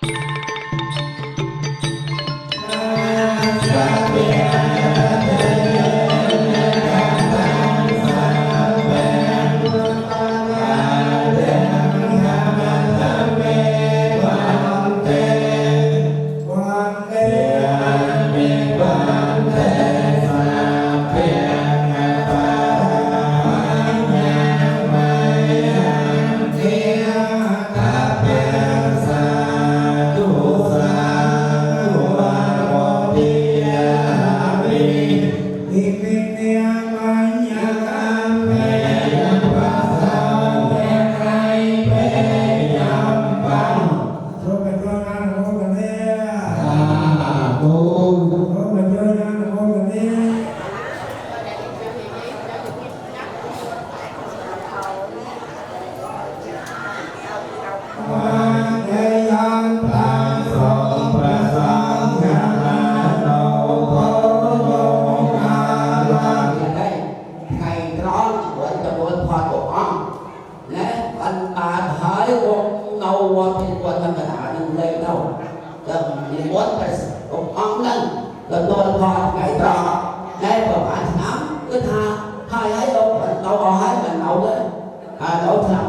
Hãy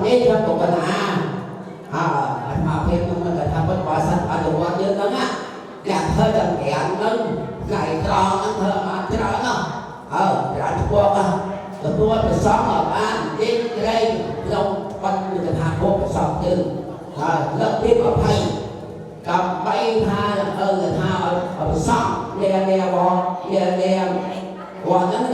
subscribe cho kênh Ghiền Mì Gõ để không bỏ lỡ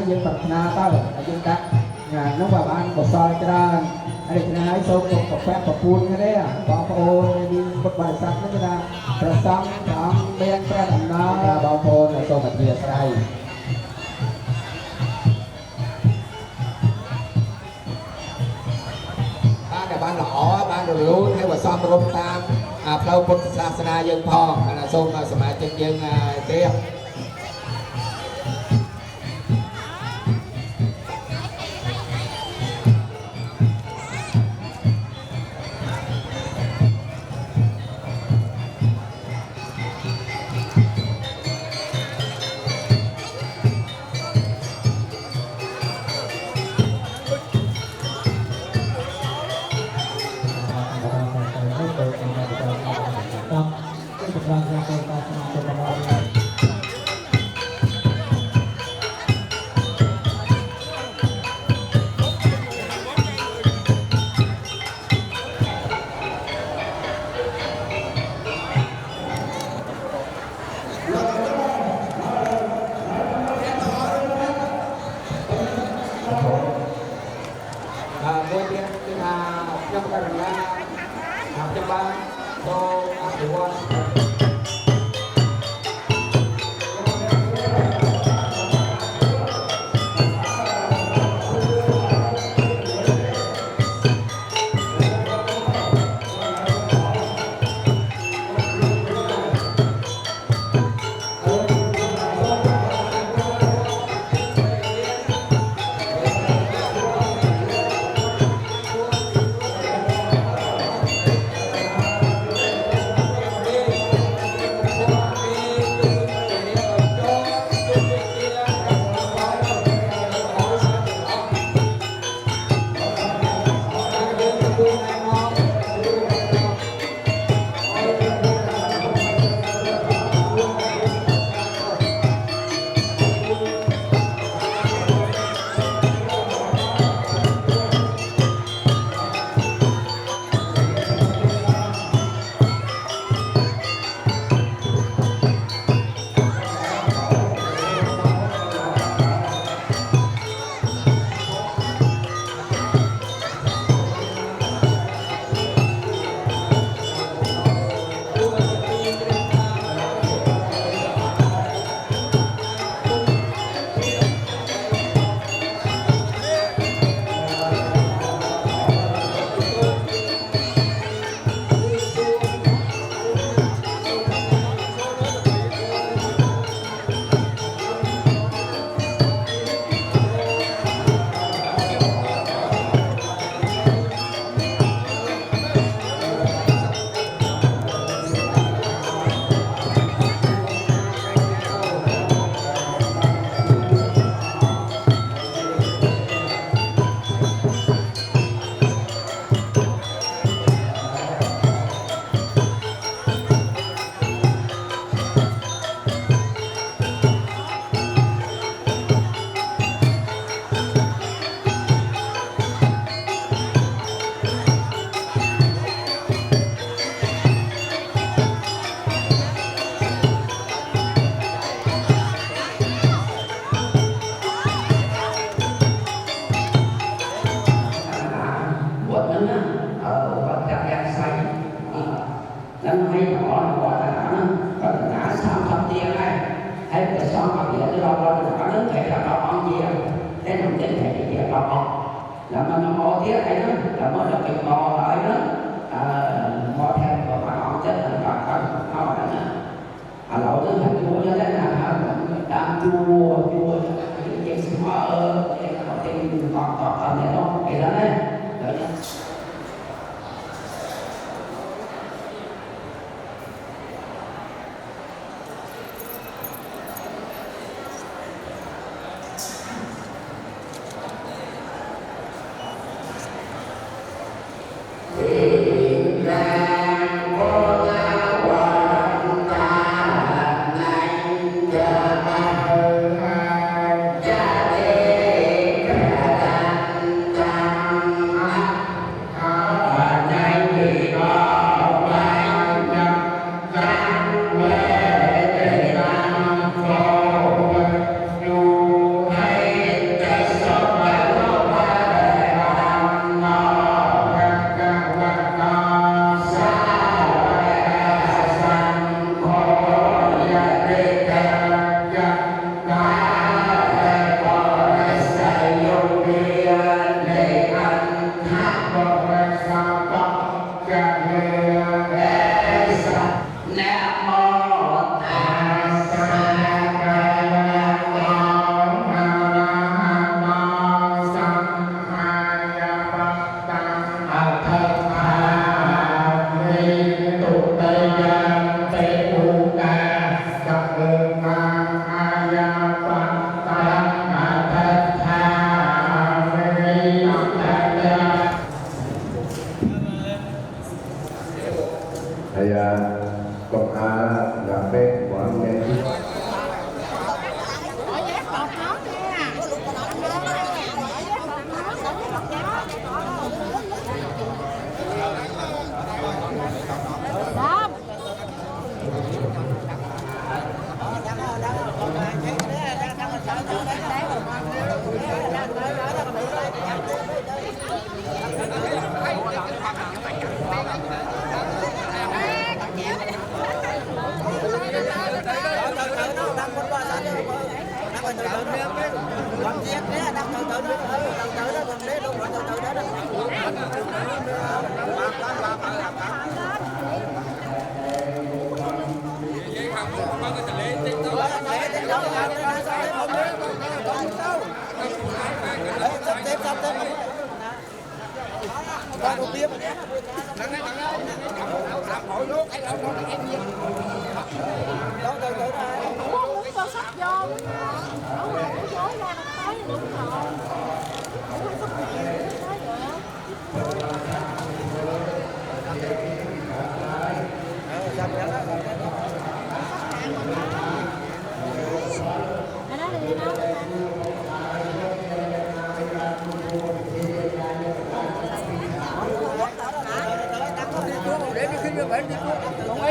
dương bật na tao dương ta nhà nó vào ăn bột soi cho ra anh được hái sâu một phép một phun cái đấy à bao phô đi một bài sắc nó ra rồi xong xong bên cái đầm nó bao phô là sâu bật việt đây ban là ban lỏ ban đồ luôn hay là xong rôm tam lâu phật sa sana dương thọ là sâu mà sớm chân dương kia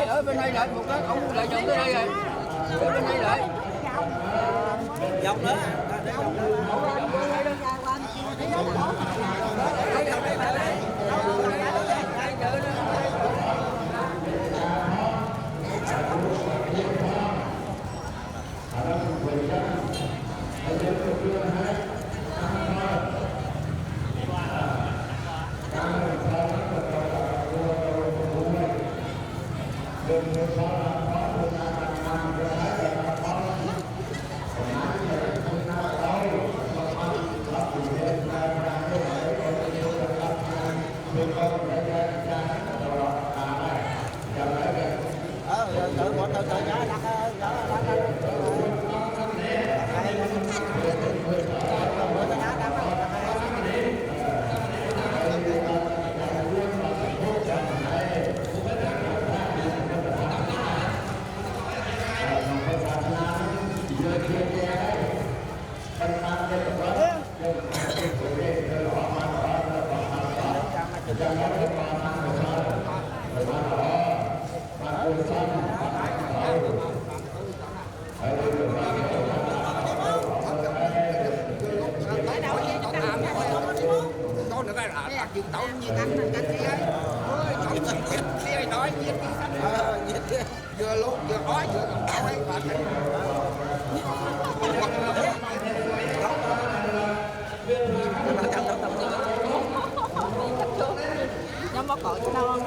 Ở bên đây lại một cái ông lại dòng tới đây rồi. Ở bên đây lại. Dòng nữa. Vừa luôn vừa ói vừa đau hay mệt. Nó có cội đâu không?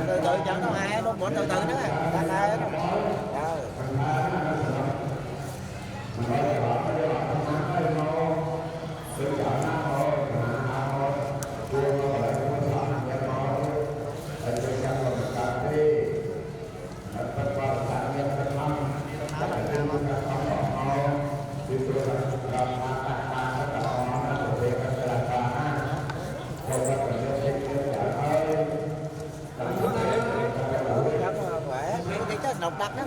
Từ từ chẳng có ai nó muốn từ từ nữa. Độc đặc đó.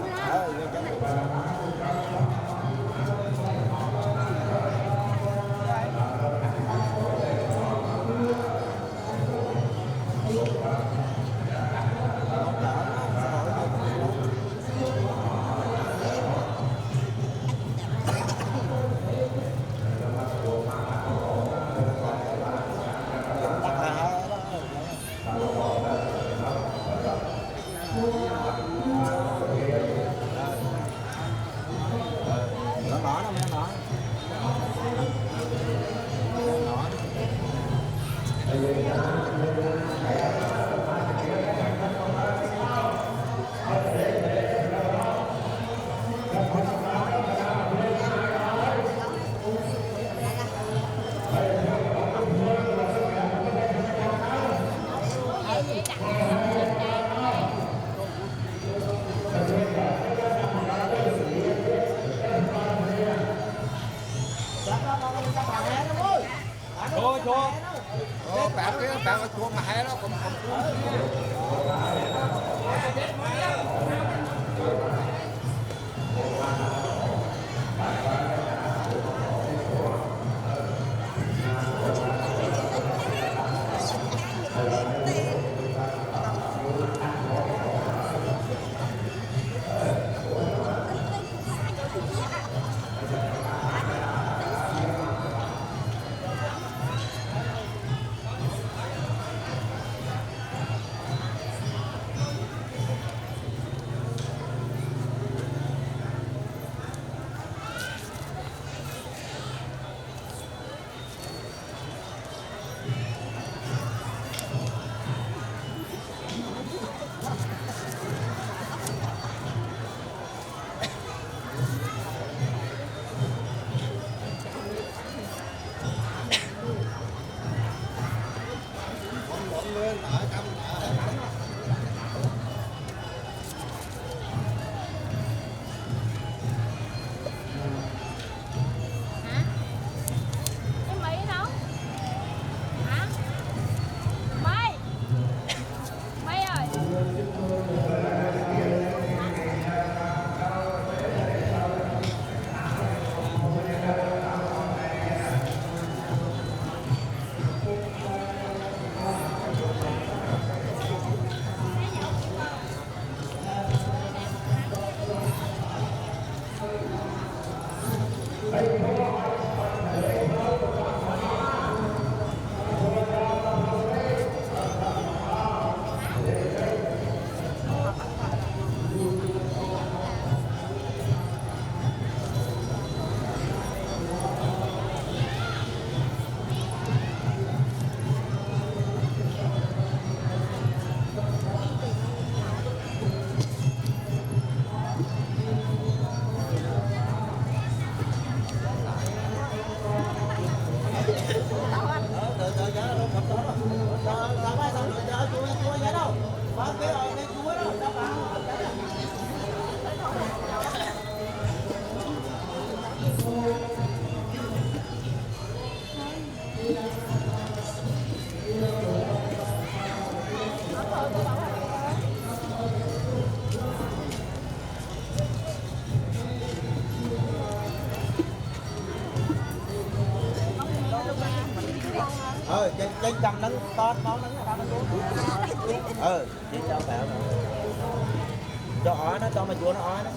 chua bạn kia bạn chua mà hay đó không trên cầm nắng to máu nắng tao nó chỉ cho bẹo cho ói nó cho mà chúa nó ói đó.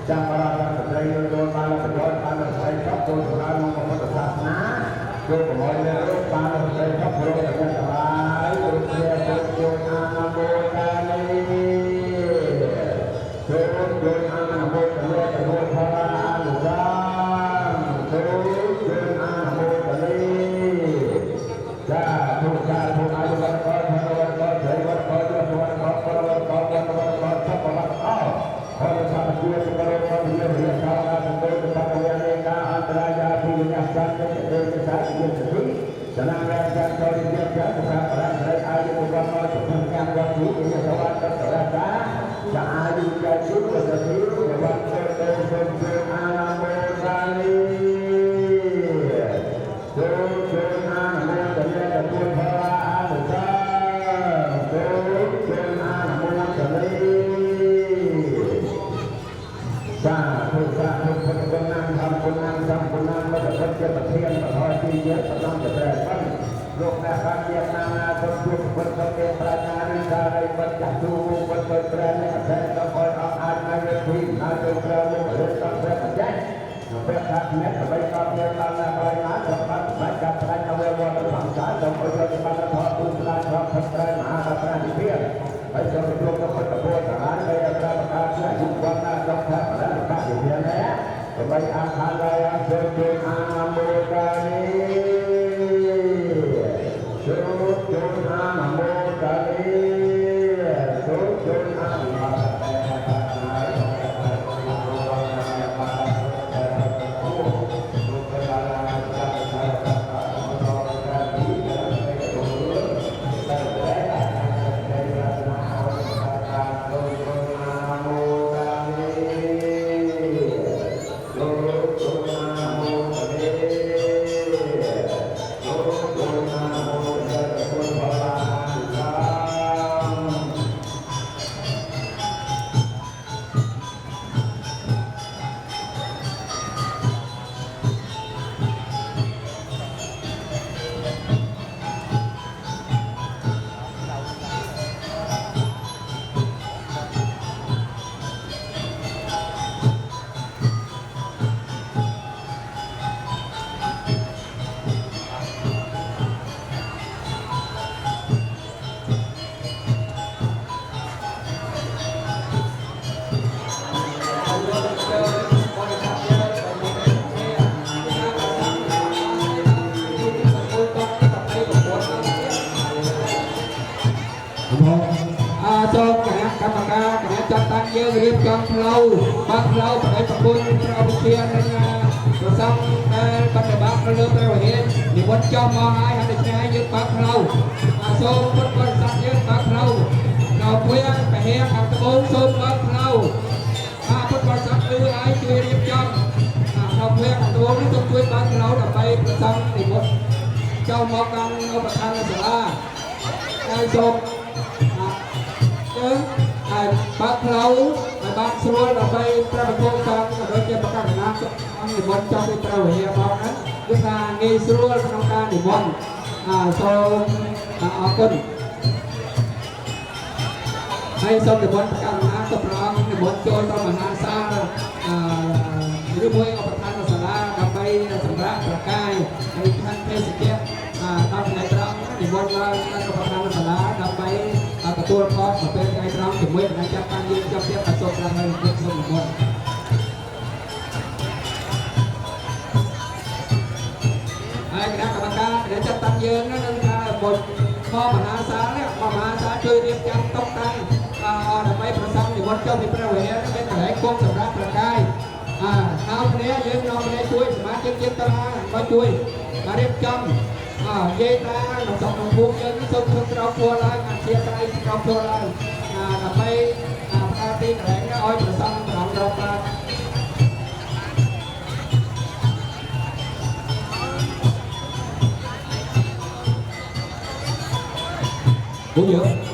Jangan para pedagang jual para penjual para saya jual orang membuat sana jual kemudian para saya jual dengan baik jual anak muda ini jual anak ជាទីសនារាចារ្យចូលរៀបចំការប្រតិបត្តិអាយុវ័យមកជំនឿការវត្តវិទ្យាសាស្ត្រទៅរកការចាអាយុកាយជួយទៅទីវត្តទៅទៅអាណាមរានីចូលអាណាមរានីទៅភរាអានុសាចូលអាណាមរានីសាធុសាធុពុទ្ធគុណังธรรมគុណังสังគុណังวัฏฏัจจปเทียนปทอยទីយៈប្រដំចត្រែបានលោកអ្នកបានជាណានាទុពុទ្ធពុទ្ធទេប្រាជ្ញានិការីបច្ចតុពុទ្ធប្រែនេះតែต้องឲ្យអត់អាចនៅទីណាទៅក្រៅលោករត់តាមព្រះបច្ច័យព្រះថាអ្នកអ្វីក៏មានបានណាហើយណាសម្បត្តិបាច់កាត់ផ្ដាច់នៅវត្តសង្សារទៅឲ្យយកបានថតទូស្ដាយរបស់ព្រះត្រៃមហាប្រាជ្ញាវិទ្យាហើយចូលជួបกับពុទ្ធពោធិសត្វហើយប្រកាសថាយុវណាដល់ថាបរិបទវិទ្យានេះដើម្បីអាខាលាយចូលជួយអានមោកានីចូលអានមោកានីចូលអានមោកានីចូលគណៈកម្មការគណៈចាត់តាំងយើងរៀបចំផ្លូវបើកផ្លូវបដិប្រគុណព្រះវិជានិងប្រសងដែលបដិបត្តិលើព្រះវិហារនិវត្តចំមកហើយហើយដូច្នេះហើយយើងបើកផ្លូវសូមពុទ្ធបរិស័ទយើងបើកផ្លូវដល់ព្រះពហិខាងត្បូងសូមបើកផ្លូវពុទ្ធបរិស័ទគឺហើយជួយរៀបចំដល់ព្រះខាងត្បូងនេះសូមជួយបើកផ្លូវដើម្បីប្រសងនិវត្តចូលមកដល់ឧបឋានសាលាហើយសូមហើយបើកផ្លូវឲ្យបានស្រួលដើម្បីព្រះបង្គំសង្ឃក៏ដូចជាប្រកាសណាអង្គនិមន្តចំពីព្រះវិហារផងហ្នឹងគឺថាងាយស្រួលក្នុងការនិមន្តសូមអរគុណហើយសូមនិមន្តប្រកាសណាទៅព្រះអង្គនិមន្តចូលទៅមហាសាលឬមួយឧបឋានសាលាដើម្បីសម្រាប់ប្រកាយហើយខាងទេសជ្ជៈដល់ថ្ងៃត្រង់និមន្តឡើងដល់ឧបឋានសាលាដើម្បីទទួលផលទៅពេលថ្ងៃត្រង់ជាមួយនឹងចាត់តាំងយើងចាប់ទៀតអសូរប្រាំហើយទឹកសុំមុនហើយគណៈកម្មការដែលចាត់តាំងយើងនឹងថាបុត្រមកមហាសាលនេះមហាសាលជួយរៀបចំតុបតែងដើម្បីប្រសង់និវត្តចូលពីព្រះវិហារមានកន្លែងគង់សម្រាប់ប្រកាយហើយគ្នាយើងនាំគ្នាជួយសមាជិកជាតិតាក៏ជួយរៀបចំនិយាយថាក្នុងស្រុកក្នុងភូមិយើងសូមធ្វើក្រោកខ្លួនឡើងអាជាត្រៃក្រោកខ្លួនឡើងដើម្បីផ្ដល់ទីកន្លែងឲ្យប្រសង់ប្រងរកបានគូយើង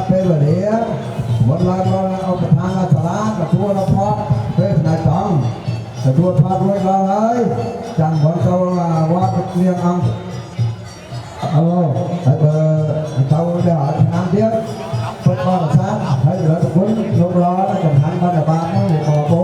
ពេលវេលាមុនឡើងមកឧបឋានសាលាទទួលរផតពេលថ្ងៃត្រង់ទទួលផតរួចឡើងហើយចាំបងចូលវត្តនាងអង្គអូហើយបើទៅដល់ឆ្នាំទៀតពុទ្ធបរិស័ទហើយរដ្ឋគុណលោករកចំហានបដិបត្តិនោះបបោ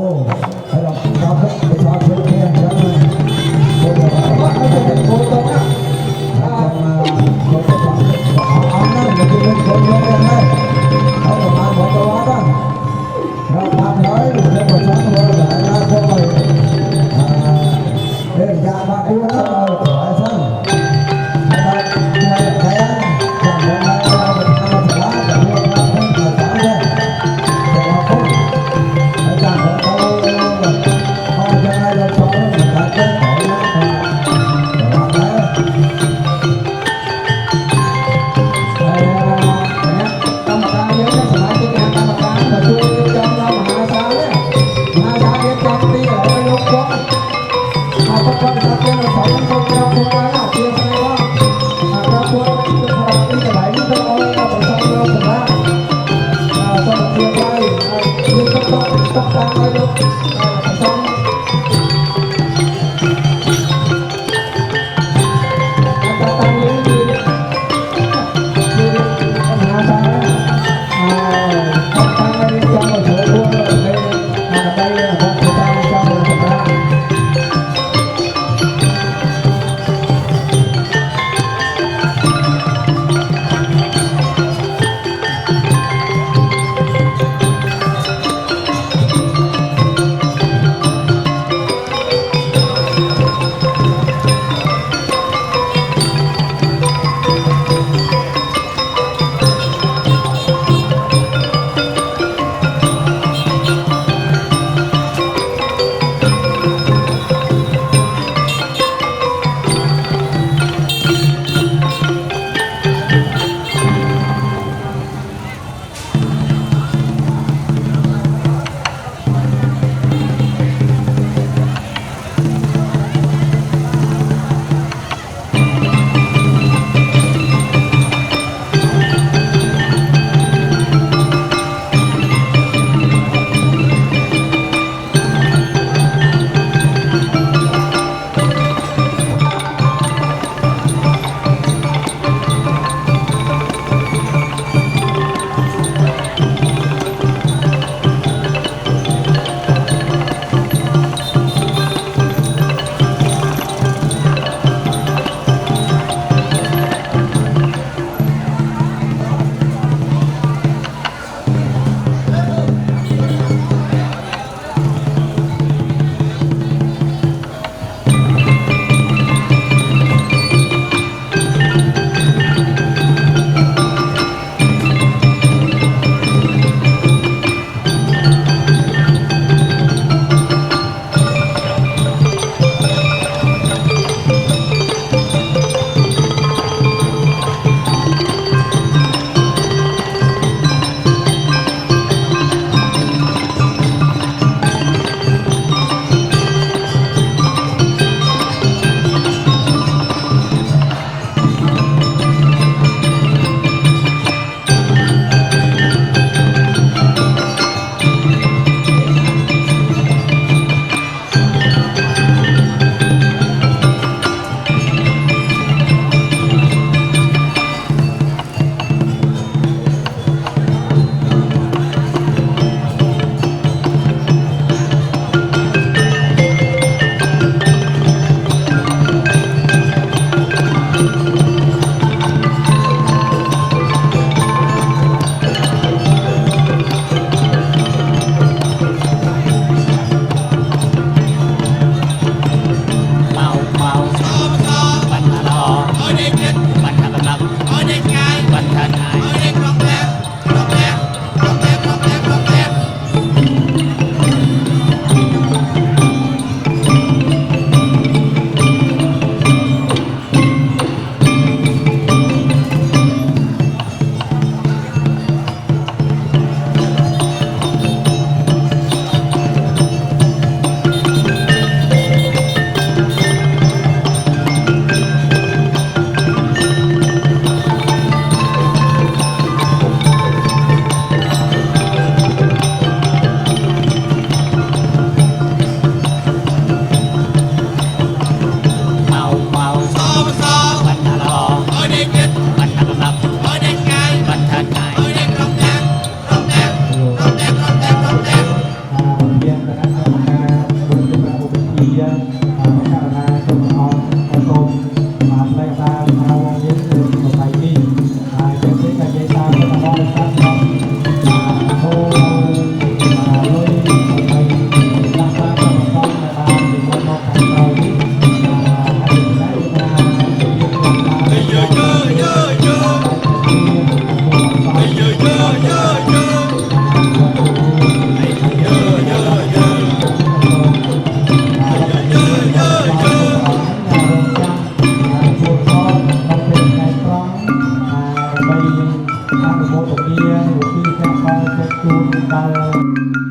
ដើម្បីអនុមោទនាឧទ្ទិសកុសលជូនដល់